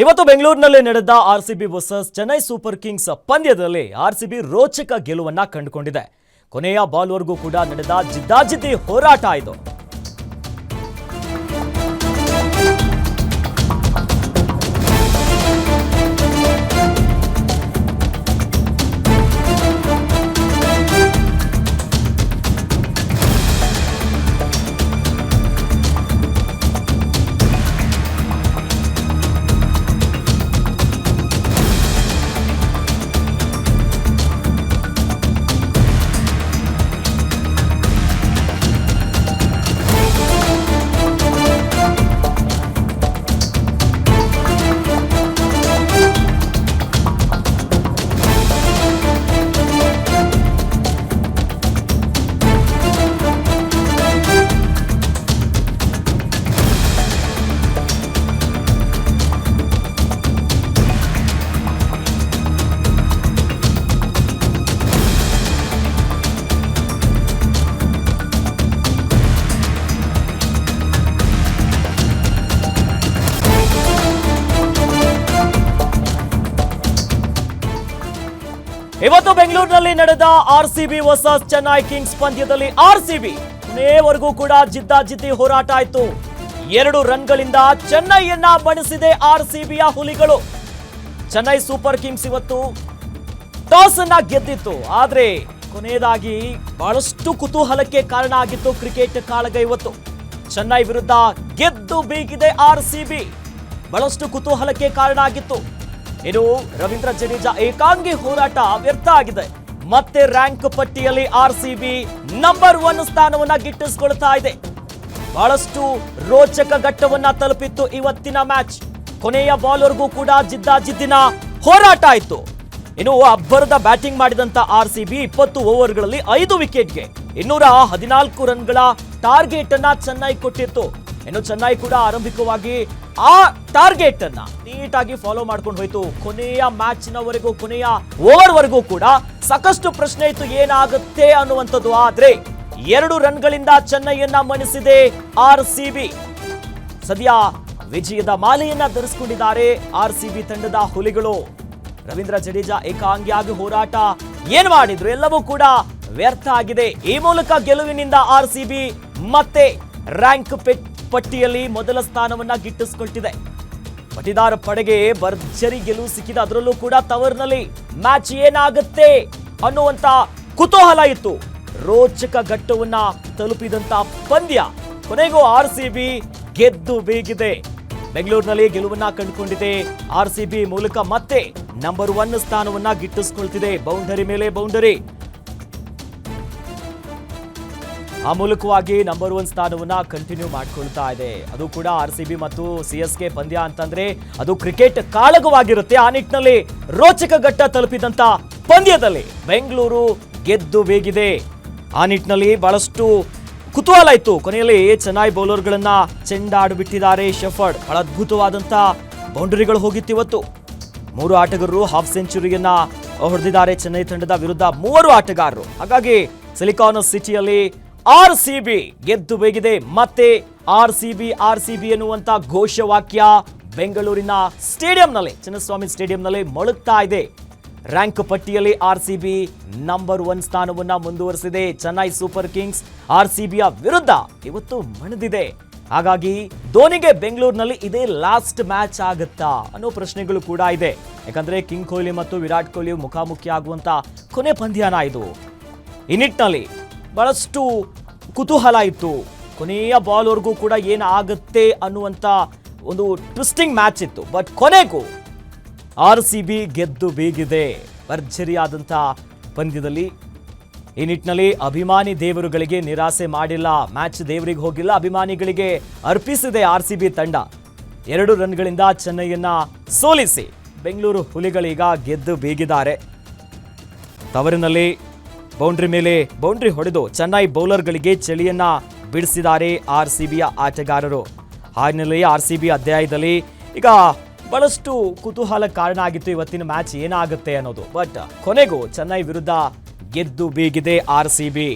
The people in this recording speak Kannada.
ಇವತ್ತು ಬೆಂಗಳೂರಿನಲ್ಲಿ ನಡೆದ RCB versus Chennai super Kings ಪಂದ್ಯದಲ್ಲಿ ಆರ್ಸಿಬಿ ರೋಚಕ ಗೆಲುವನ್ನ ಕಂಡುಕೊಂಡಿದೆ. ಕೊನೆಯ ಬಾಲ್ವರೆಗೂ ಕೂಡ ನಡೆದ ಜಿದ್ದಾಜಿದ್ದಿ ಹೋರಾಟ ಇದು. ಇವತ್ತು ಬೆಂಗಳೂರಿನಲ್ಲಿ ನಡೆದ ಆರ್ಸಿಬಿ ವರ್ಸಸ್ ಚೆನ್ನೈ ಕಿಂಗ್ಸ್ ಪಂದ್ಯದಲ್ಲಿ ಆರ್ಸಿಬಿ ಕೊನೆಯವರೆಗೂ ಕೂಡ ಜಿದ್ದಾಜಿದ್ದಿ ಹೋರಾಟ ಆಯಿತು. 2 ರನ್ಗಳಿಂದ ಚೆನ್ನೈಯನ್ನ ಮಣಿಸಿದೆ ಆರ್ಸಿಬಿಯ ಹುಲಿಗಳು. ಚೆನ್ನೈ ಸೂಪರ್ ಕಿಂಗ್ಸ್ ಇವತ್ತು ಟಾಸ್ ಅನ್ನ ಗೆದ್ದಿತ್ತು. ಆದ್ರೆ ಕೊನೆಯದಾಗಿ ಬಹಳಷ್ಟು ಕುತೂಹಲಕ್ಕೆ ಕಾರಣ ಆಗಿತ್ತು ಕ್ರಿಕೆಟ್ ಕಾಳಗ. ಇವತ್ತು ಚೆನ್ನೈ ವಿರುದ್ಧ ಗೆದ್ದು ಬೀಗಿದೆ ಆರ್ಸಿಬಿ. ಬಹಳಷ್ಟು ಕುತೂಹಲಕ್ಕೆ ಕಾರಣ ಆಗಿತ್ತು. ಇನ್ನು ರವೀಂದ್ರ ಜಡೇಜಾ ಏಕಾಂಗಿ ಹೋರಾಟ ವ್ಯರ್ಥ ಆಗಿದೆ. ಮತ್ತೆ ರ್ಯಾಂಕ್ ಪಟ್ಟಿಯಲ್ಲಿ ಆರ್ಸಿಬಿ ನಂಬರ್ 1 ಸ್ಥಾನವನ್ನ ಗಿಟ್ಟಿಸಿಕೊಳ್ತಾ ಇದೆ. ಬಹಳಷ್ಟು ರೋಚಕ ಘಟ್ಟವನ್ನ ತಲುಪಿತ್ತು ಇವತ್ತಿನ ಮ್ಯಾಚ್. ಕೊನೆಯ ಬಾಲ್ವರೆಗೂ ಕೂಡ ಜಿದ್ದಾಜಿದ್ದಿನ ಹೋರಾಟ ಆಯಿತು. ಇನ್ನು ಅಬ್ಬರದ ಬ್ಯಾಟಿಂಗ್ ಮಾಡಿದಂತ ಆರ್ಸಿಬಿ 20 ಓವರ್ಗಳಲ್ಲಿ 5 ವಿಕೆಟ್ಗೆ 214 ರನ್ಗಳ ಟಾರ್ಗೆಟ್ ಅನ್ನ ಚೆನ್ನೈ ಕೊಟ್ಟಿತ್ತು. ಇನ್ನು ಚೆನ್ನೈ ಕೂಡ ಆರಂಭಿಕವಾಗಿ ಆ ಟಾರ್ಗೆಟ್ ಅನ್ನ ನೀಟಾಗಿ ಫಾಲೋ ಮಾಡ್ಕೊಂಡು ಹೋಯ್ತು. ಕೊನೆಯ ಮ್ಯಾಚ್ನವರೆಗೂ, ಕೊನೆಯ ಓವರ್ ವರೆಗೂ ಕೂಡ ಸಾಕಷ್ಟು ಪ್ರಶ್ನೆ ಇತ್ತು ಏನಾಗುತ್ತೆ ಅನ್ನುವಂಥದ್ದು. ಆದ್ರೆ 2 ರನ್ಗಳಿಂದ ಚೆನ್ನೈಯನ್ನ ಮಣಿಸಿದೆ ಆರ್ಸಿಬಿ. ಸದ್ಯ ವಿಜಯದ ಮಾಲೆಯನ್ನ ಧರಿಸಿಕೊಂಡಿದ್ದಾರೆ ಆರ್ಸಿಬಿ ತಂಡದ ಹುಲಿಗಳು. ರವೀಂದ್ರ ಜಡೇಜಾ ಏಕಾಂಗಿಯಾಗಿ ಹೋರಾಟ ಏನ್ ಮಾಡಿದ್ರು ಎಲ್ಲವೂ ಕೂಡ ವ್ಯರ್ಥ ಆಗಿದೆ. ಈ ಮೂಲಕ ಗೆಲುವಿನಿಂದ ಆರ್ಸಿಬಿ ಮತ್ತೆ ರ್ಯಾಂಕ್ ಪಟ್ಟಿಯಲ್ಲಿ ಮೊದಲ ಸ್ಥಾನವನ್ನ ಗಿಟ್ಟಿಸಿಕೊಳ್ತಿದೆ. ಪಟಿದಾರ ಪಡೆಗೆ ಭರ್ಜರಿ ಗೆಲುವು ಸಿಕ್ಕಿದೆ. ಅದರಲ್ಲೂ ಕೂಡ ತವರಿನಲ್ಲಿ ಮ್ಯಾಚ್ ಏನಾಗುತ್ತೆ ಅನ್ನುವಂತ ಕುತೂಹಲ ಇತ್ತು. ರೋಚಕ ಘಟ್ಟವನ್ನ ತಲುಪಿದಂತ ಪಂದ್ಯ ಕೊನೆಗೂ ಆರ್ಸಿಬಿ ಗೆದ್ದು ಬೀಗಿದೆ. ಬೆಂಗಳೂರಿನಲ್ಲಿ ಗೆಲುವನ್ನ ಕಂಡುಕೊಂಡಿದೆ ಆರ್ಸಿಬಿ. ಮೂಲಕ ಮತ್ತೆ ನಂಬರ್ 1 ಸ್ಥಾನವನ್ನ ಗಿಟ್ಟಿಸಿಕೊಳ್ತಿದೆ. ಬೌಂಡರಿ ಮೇಲೆ ಬೌಂಡರಿ, ಆ ಮೂಲಕವಾಗಿ ನಂಬರ್ 1 ಸ್ಥಾನವನ್ನ ಕಂಟಿನ್ಯೂ ಮಾಡ್ಕೊಳ್ತಾ ಇದೆ. ಅದು ಕೂಡ ಆರ್ಸಿಬಿ ಮತ್ತು ಸಿಎಸ್ಕೆ ಪಂದ್ಯ ಅಂತಂದ್ರೆ ಅದು ಕ್ರಿಕೆಟ್ ಕಾಳಗವಾಗಿರುತ್ತೆ. ಆ ನಿಟ್ಟಿನಲ್ಲಿ ರೋಚಕ ಘಟ್ಟ ತಲುಪಿದಂತ ಪಂದ್ಯದಲ್ಲಿ ಬೆಂಗಳೂರು ಗೆದ್ದು ಬೇಗಿದೆ. ಆ ನಿಟ್ಟಿನಲ್ಲಿ ಬಹಳಷ್ಟು ಕುತೂಹಲ ಇತ್ತು. ಕೊನೆಯಲ್ಲಿ ಚೆನ್ನೈ ಬೌಲರ್ಗಳನ್ನ ಚೆಂಡಾಡಿಬಿಟ್ಟಿದ್ದಾರೆ ಶೆಫರ್ಡ್. ಬಹಳ ಅದ್ಭುತವಾದಂತ ಬೌಂಡರಿಗಳು ಹೋಗಿತ್ತು ಇವತ್ತು. 3 ಆಟಗಾರರು ಹಾಫ್ ಸೆಂಚುರಿಯನ್ನ ಹೊಡೆದಿದ್ದಾರೆ ಚೆನ್ನೈ ತಂಡದ ವಿರುದ್ಧ 3 ಆಟಗಾರರು. ಹಾಗಾಗಿ ಸಿಲಿಕಾನ್ ಸಿಟಿಯಲ್ಲಿ ಆರ್ಸಿಬಿ ಗೆದ್ದು ಬೇಗಿದೆ. ಮತ್ತೆ ಆರ್ಸಿಬಿ ಎನ್ನುವಂತ ಘೋಷವಾಕ್ಯ ಬೆಂಗಳೂರಿನ ಸ್ಟೇಡಿಯಂನಲ್ಲಿ, ಚಿನ್ನಸ್ವಾಮಿ ಸ್ಟೇಡಿಯಂನಲ್ಲಿ ಮೊಳಗ್ತಾ ಇದೆ. ರ್ಯಾಂಕ್ ಪಟ್ಟಿಯಲ್ಲಿ ಆರ್ಸಿಬಿ ನಂಬರ್ 1 ಸ್ಥಾನವನ್ನ ಮುಂದುವರಿಸಿದೆ. ಚೆನ್ನೈ ಸೂಪರ್ ಕಿಂಗ್ಸ್ ಆರ್ಸಿಬಿಯ ವಿರುದ್ಧ ಇವತ್ತು ಮಣಿದಿದೆ. ಹಾಗಾಗಿ ಧೋನಿಗೆ ಬೆಂಗಳೂರಿನಲ್ಲಿ ಇದೇ ಲಾಸ್ಟ್ ಮ್ಯಾಚ್ ಆಗುತ್ತಾ ಅನ್ನೋ ಪ್ರಶ್ನೆಗಳು ಕೂಡ ಇದೆ. ಯಾಕಂದ್ರೆ ಕಿಂಗ್ ಕೊಹ್ಲಿ ಮತ್ತು ವಿರಾಟ್ ಕೊಹ್ಲಿ ಮುಖಾಮುಖಿ ಆಗುವಂತ ಕೊನೆ ಪಂದ್ಯನ ಇದು. ಈ ನಿಟ್ಟಿನಲ್ಲಿ ಬಹಳಷ್ಟು ಕುತೂಹಲ ಇತ್ತು. ಕೊನೆಯ ಬಾಲ್ವರೆಗೂ ಕೂಡ ಏನಾಗುತ್ತೆ ಅನ್ನುವಂಥ ಒಂದು ಟ್ವಿಸ್ಟಿಂಗ್ ಮ್ಯಾಚ್ ಇತ್ತು. ಬಟ್ ಕೊನೆಗೂ ಆರ್ಸಿಬಿ ಗೆದ್ದು ಬೀಗಿದೆ ಭರ್ಜರಿಯಾದಂಥ ಪಂದ್ಯದಲ್ಲಿ. ಈ ನಿಟ್ಟಿನಲ್ಲಿ ಅಭಿಮಾನಿ ದೇವರುಗಳಿಗೆ ನಿರಾಸೆ ಮಾಡಿಲ್ಲ. ಮ್ಯಾಚ್ ದೇವರಿಗೆ ಹೋಗಿಲ್ಲ, ಅಭಿಮಾನಿಗಳಿಗೆ ಅರ್ಪಿಸಿದೆ ಆರ್ಸಿಬಿ ತಂಡ. 2 ರನ್ಗಳಿಂದ ಚೆನ್ನೈಯನ್ನ ಸೋಲಿಸಿ ಬೆಂಗಳೂರು ಹುಲಿಗಳೀಗ ಗೆದ್ದು ಬೀಗಿದ್ದಾರೆ. ತವರಿನಲ್ಲಿ ಬೌಂಡ್ರಿ ಮೇಲೆ ಬೌಂಡ್ರಿ ಹೊಡೆದು ಚೆನ್ನೈ ಬೌಲರ್ಗಳಿಗೆ ಚಳಿಯನ್ನ ಬಿಡಿಸಿದ್ದಾರೆ ಆರ್ಸಿಬಿಯ ಆಟಗಾರರು. ಹಾಗೆಯೇ ಆರ್ಸಿಬಿ ಅಧ್ಯಾಯದಲ್ಲಿ ಈಗ ಬಹಳಷ್ಟು ಕುತೂಹಲ ಕಾರಣ ಆಗಿತ್ತು ಇವತ್ತಿನ ಮ್ಯಾಚ್ ಏನಾಗುತ್ತೆ ಅನ್ನೋದು. ಬಟ್ ಕೊನೆಗೂ ಚೆನ್ನೈ ವಿರುದ್ಧ ಗೆದ್ದು ಬೀಗಿದೆ ಆರ್ಸಿಬಿ.